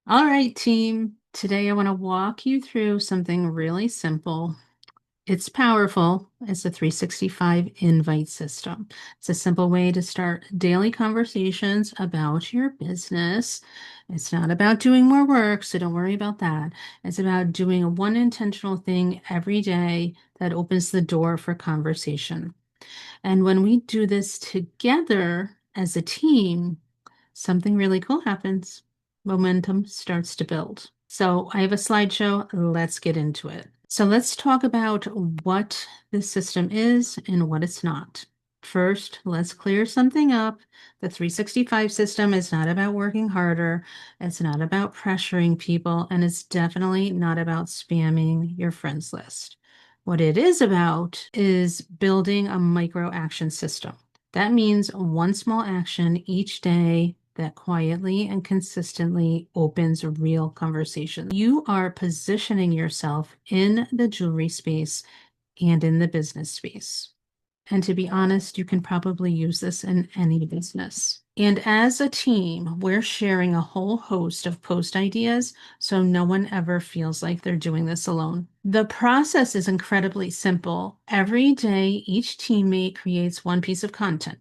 All right, team. Today I want to walk you through something really simple. It's powerful. It's a 365 invite system. It's a simple way to start daily conversations about your business. It's not about doing more work, so don't worry about that. It's about doing one intentional thing every day that opens the door for conversation. And when we do this together as a team, something really cool happens. Momentum starts to build. So I have a slideshow. Let's get into it. So let's talk about what this system is and what it's not. First, let's clear something up. The 365 system is not about working harder. It's not about pressuring people, and it's definitely not about spamming your friends list. What it is about is building a micro action system. That means one small action each day that quietly and consistently opens real conversation. You are positioning yourself in the jewelry space and in the business space. And to be honest, you can probably use this in any business. And as a team, we're sharing a whole host of post ideas so no one ever feels like they're doing this alone. The process is incredibly simple. Every day, each teammate creates one piece of content.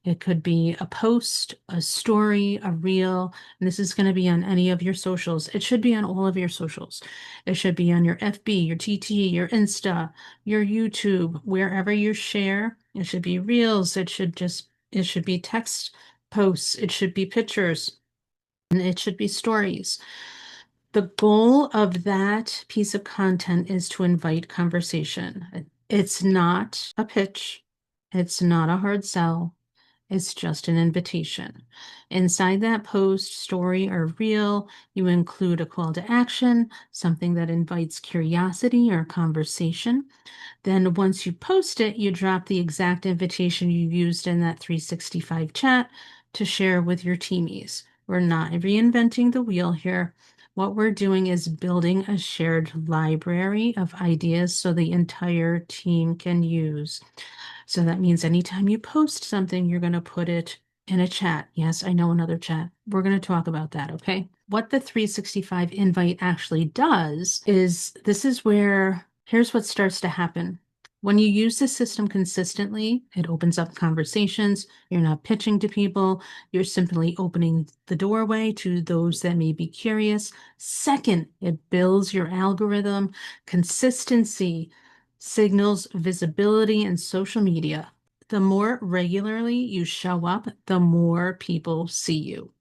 It could be a post, a story, a reel, and this is going to be on any of your socials. It should be on all of your socials. It should be on your FB, your TT, your Insta, your YouTube, wherever you share. It should be reels. It should be text posts. It should be pictures, and it should be stories. The goal of that piece of content is to invite conversation. It's not a pitch. It's not a hard sell. It's just an invitation. Inside that post, story, or reel, you include a call to action, something that invites curiosity or conversation. Then once you post it, you drop the exact invitation you used in that 365 chat to share with your teamies. We're not reinventing the wheel here. What we're doing is building a shared library of ideas so the entire team can use. So that means anytime you post something, you're going to put it in a chat. Yes, I know another chat. We're going to talk about that, okay? What the 365 invite actually does is this is where here's what starts to happen. When you use the system consistently, it opens up conversations. You're not pitching to people. You're simply opening the doorway to those that may be curious. Second, it builds your algorithm. Consistency signals visibility in social media. The more regularly you show up, the more people see you.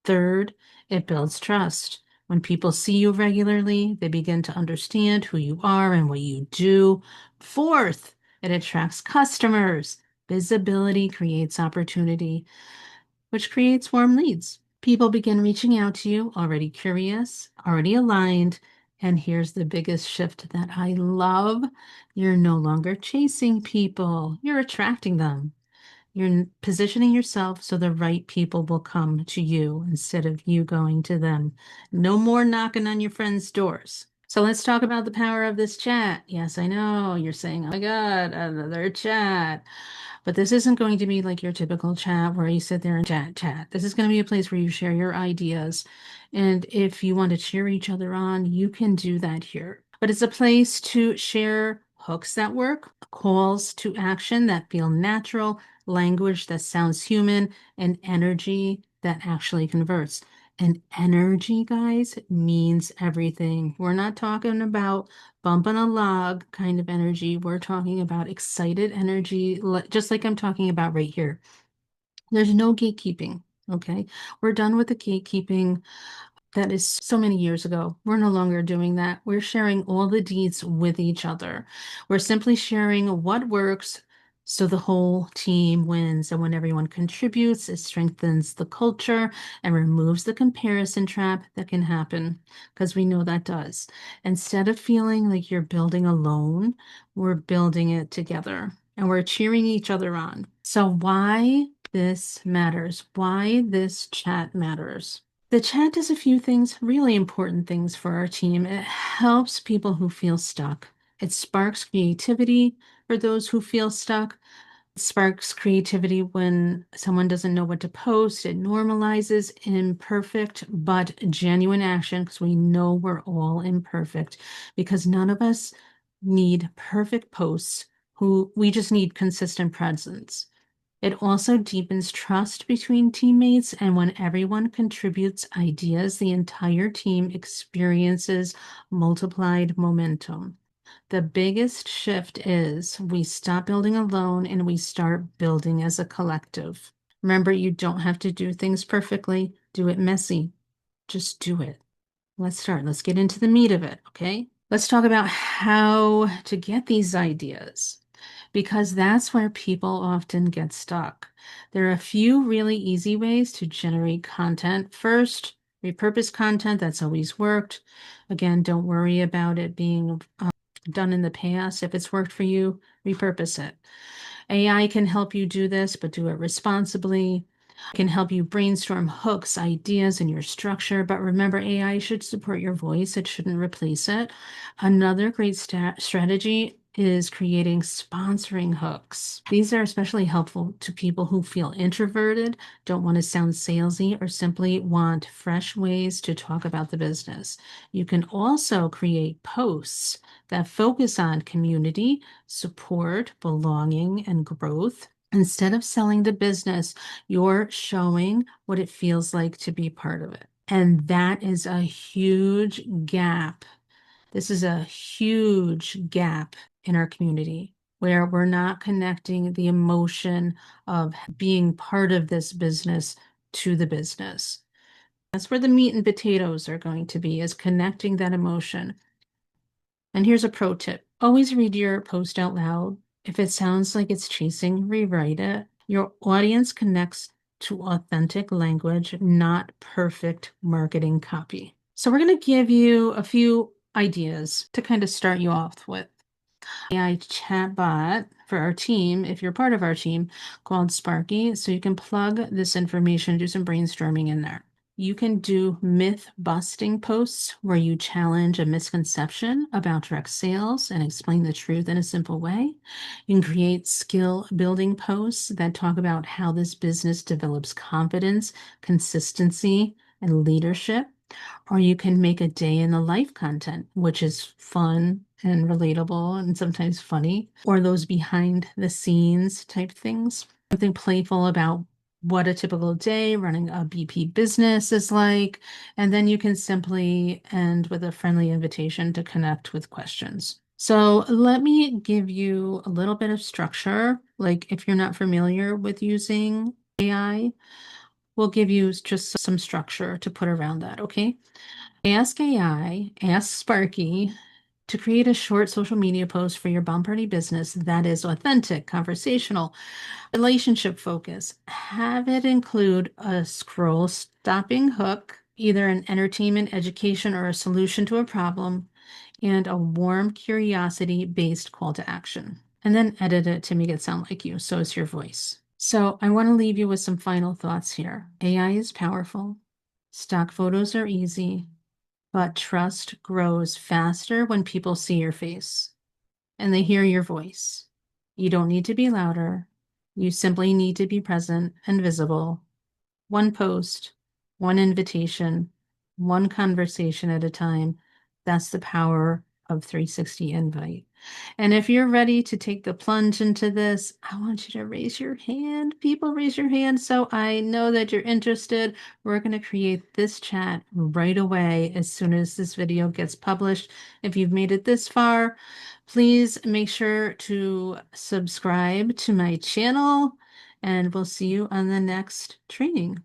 Third, it builds trust. When people see you regularly, they begin to understand who you are and what you do. Fourth, it attracts customers. Visibility creates opportunity, which creates warm leads. People begin reaching out to you, already curious, already aligned. And here's the biggest shift that I love. You're no longer chasing people, you're attracting them. You're positioning yourself so the right people will come to you instead of you going to them. No more knocking on your friends' doors. So let's talk about the power of this chat. Yes, I know you're saying, oh my God, another chat. But this isn't going to be like your typical chat where you sit there and chat. This is going to be a place where you share your ideas. And if you want to cheer each other on, you can do that here. But it's a place to share hooks that work, calls to action that feel natural, language that sounds human, and energy that actually converts. And energy, guys, means everything. We're not talking about bumping a log kind of energy. We're talking about excited energy, just like I'm talking about right here. There's no gatekeeping, okay? We're done with the gatekeeping. That is so many years ago. We're no longer doing that. We're sharing all the deeds with each other. We're simply sharing what works so the whole team wins. And when everyone contributes, it strengthens the culture and removes the comparison trap that can happen, because we know that does. Instead of feeling like you're building alone, we're building it together and we're cheering each other on. So why this matters, why this chat matters. The chat does a few things, really important things for our team. It helps people who feel stuck. It sparks creativity for those who feel stuck. It sparks creativity when someone doesn't know what to post. It normalizes imperfect but genuine action because we know we're all imperfect because none of us need perfect posts who we just need consistent presence. It also deepens trust between teammates, and when everyone contributes ideas, the entire team experiences multiplied momentum. The biggest shift is we stop building alone and we start building as a collective. Remember, you don't have to do things perfectly. Do it messy. Just do it. Let's start. Let's get into the meat of it, okay? Let's talk about how to get these ideas because that's where people often get stuck. There are a few really easy ways to generate content. First, repurpose content. That's always worked. Again, don't worry about it being done in the past. If it's worked for you, repurpose it. AI can help you do this, but do it responsibly. It can help you brainstorm hooks, ideas, and your structure. But remember, AI should support your voice, it shouldn't replace it. Another great strategy is creating sponsoring hooks. These are especially helpful to people who feel introverted, don't want to sound salesy, or simply want fresh ways to talk about the business. You can also create posts that focus on community, support, belonging, and growth. Instead of selling the business, you're showing what it feels like to be part of it. And that is a huge gap. This is a huge gap in our community where we're not connecting the emotion of being part of this business to the business. That's where the meat and potatoes are going to be, is connecting that emotion. And here's a pro tip. Always read your post out loud. If it sounds like it's chasing, rewrite it. Your audience connects to authentic language, not perfect marketing copy. So we're going to give you a few ideas to kind of start you off with. AI chatbot for our team, if you're part of our team, called Sparky. So you can plug this information, do some brainstorming in there. You can do myth busting posts where you challenge a misconception about direct sales and explain the truth in a simple way. You can create skill building posts that talk about how this business develops confidence, consistency, and leadership. Or you can make a day in the life content, which is fun and relatable and sometimes funny, or those behind the scenes type things. Something playful about what a typical day running a BP business is like. And then you can simply end with a friendly invitation to connect with questions. So let me give you a little bit of structure. Like if you're not familiar with using AI, we'll give you just some structure to put around that, okay? Ask AI, ask Sparky to create a short social media post for your bomb party business that is authentic, conversational, relationship focused. Have it include a scroll stopping hook, either an entertainment, education, or a solution to a problem, and a warm curiosity based call to action. And then edit it to make it sound like you, so it's your voice. So I want to leave you with some final thoughts here. AI is powerful. Stock photos are easy. But trust grows faster when people see your face and they hear your voice. You don't need to be louder. You simply need to be present and visible. One post, one invitation, one conversation at a time. That's the power of 360 Invite. And if you're ready to take the plunge into this, I want you to raise your hand. People, raise your hand so I know that you're interested. We're going to create this chat right away as soon as this video gets published. If you've made it this far, please make sure to subscribe to my channel, and we'll see you on the next training.